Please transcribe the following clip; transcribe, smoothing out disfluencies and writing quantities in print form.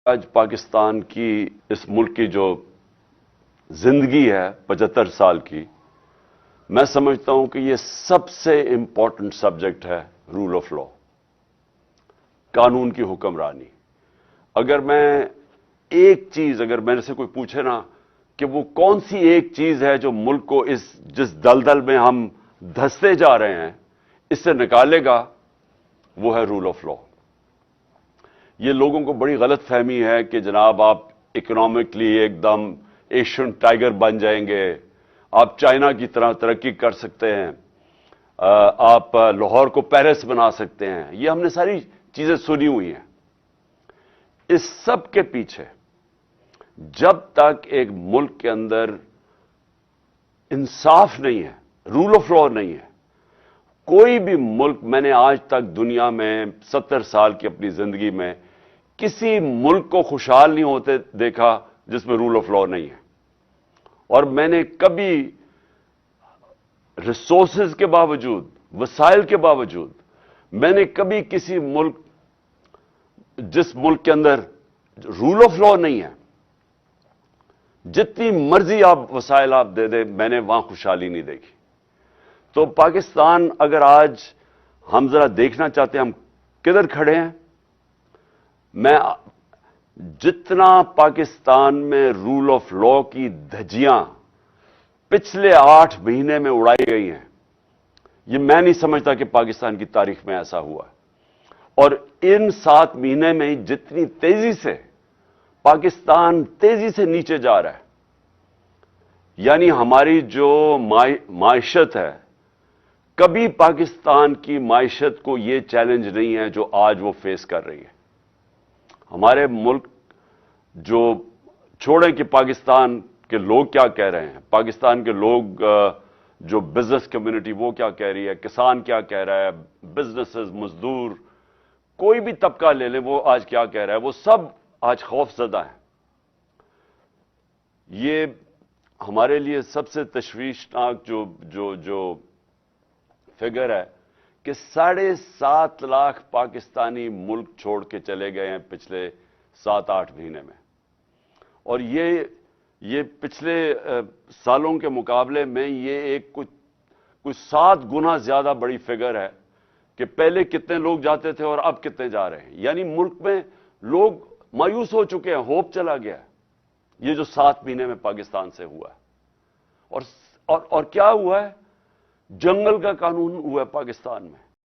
آج پاکستان کی اس ملک کی جو زندگی ہے 75 سال کی، میں سمجھتا ہوں کہ یہ سب سے امپورٹنٹ سبجیکٹ ہے رول آف لا، قانون کی حکمرانی۔ اگر میں ایک چیز، اگر میرے سے کوئی پوچھے نا کہ وہ کون سی ایک چیز ہے جو ملک کو جس دلدل میں ہم دھستے جا رہے ہیں اس سے نکالے گا، وہ ہے رول آف لا۔ یہ لوگوں کو بڑی غلط فہمی ہے کہ جناب آپ اکنامکلی ایک دم ایشین ٹائیگر بن جائیں گے، آپ چائنا کی طرح ترقی کر سکتے ہیں، آپ لاہور کو پیرس بنا سکتے ہیں۔ یہ ہم نے ساری چیزیں سنی ہوئی ہیں۔ اس سب کے پیچھے جب تک ایک ملک کے اندر انصاف نہیں ہے، رول آف لا نہیں ہے، کوئی بھی ملک، میں نے آج تک دنیا میں 70 سال کی اپنی زندگی میں کسی ملک کو خوشحال نہیں ہوتے دیکھا جس میں رول آف لا نہیں ہے۔ اور میں نے کبھی ریسورسز کے باوجود، وسائل کے باوجود، میں نے کبھی کسی ملک، جس ملک کے اندر رول آف لا نہیں ہے، جتنی مرضی آپ وسائل آپ دے دیں، میں نے وہاں خوشحالی نہیں دیکھی۔ تو پاکستان، اگر آج ہم ذرا دیکھنا چاہتے ہیں ہم کدھر کھڑے ہیں، میں جتنا پاکستان میں رول آف لا کی دھجیاں پچھلے 8 مہینے میں اڑائی گئی ہیں، یہ میں نہیں سمجھتا کہ پاکستان کی تاریخ میں ایسا ہوا ہے۔ اور ان 7 مہینے میں جتنی تیزی سے پاکستان تیزی سے نیچے جا رہا ہے، یعنی ہماری جو معیشت ہے، کبھی پاکستان کی معیشت کو یہ چیلنج نہیں ہے جو آج وہ فیس کر رہی ہے۔ ہمارے ملک، جو چھوڑیں کہ پاکستان کے لوگ کیا کہہ رہے ہیں، پاکستان کے لوگ، جو بزنس کمیونٹی وہ کیا کہہ رہی ہے، کسان کیا کہہ رہا ہے، بزنسز، مزدور، کوئی بھی طبقہ لے لیں وہ آج کیا کہہ رہا ہے، وہ سب آج خوف زدہ ہیں۔ یہ ہمارے لیے سب سے تشویشناک جو فگر ہے کہ 7.5 لاکھ پاکستانی ملک چھوڑ کے چلے گئے ہیں پچھلے 7-8 مہینے میں۔ اور یہ پچھلے سالوں کے مقابلے میں یہ ایک کچھ 7 گنا زیادہ بڑی فگر ہے کہ پہلے کتنے لوگ جاتے تھے اور اب کتنے جا رہے ہیں۔ یعنی ملک میں لوگ مایوس ہو چکے ہیں، ہوپ چلا گیا ہے۔ یہ جو 7 مہینے میں پاکستان سے ہوا ہے، اور کیا ہوا ہے؟ جنگل کا قانون ہوا ہے پاکستان میں۔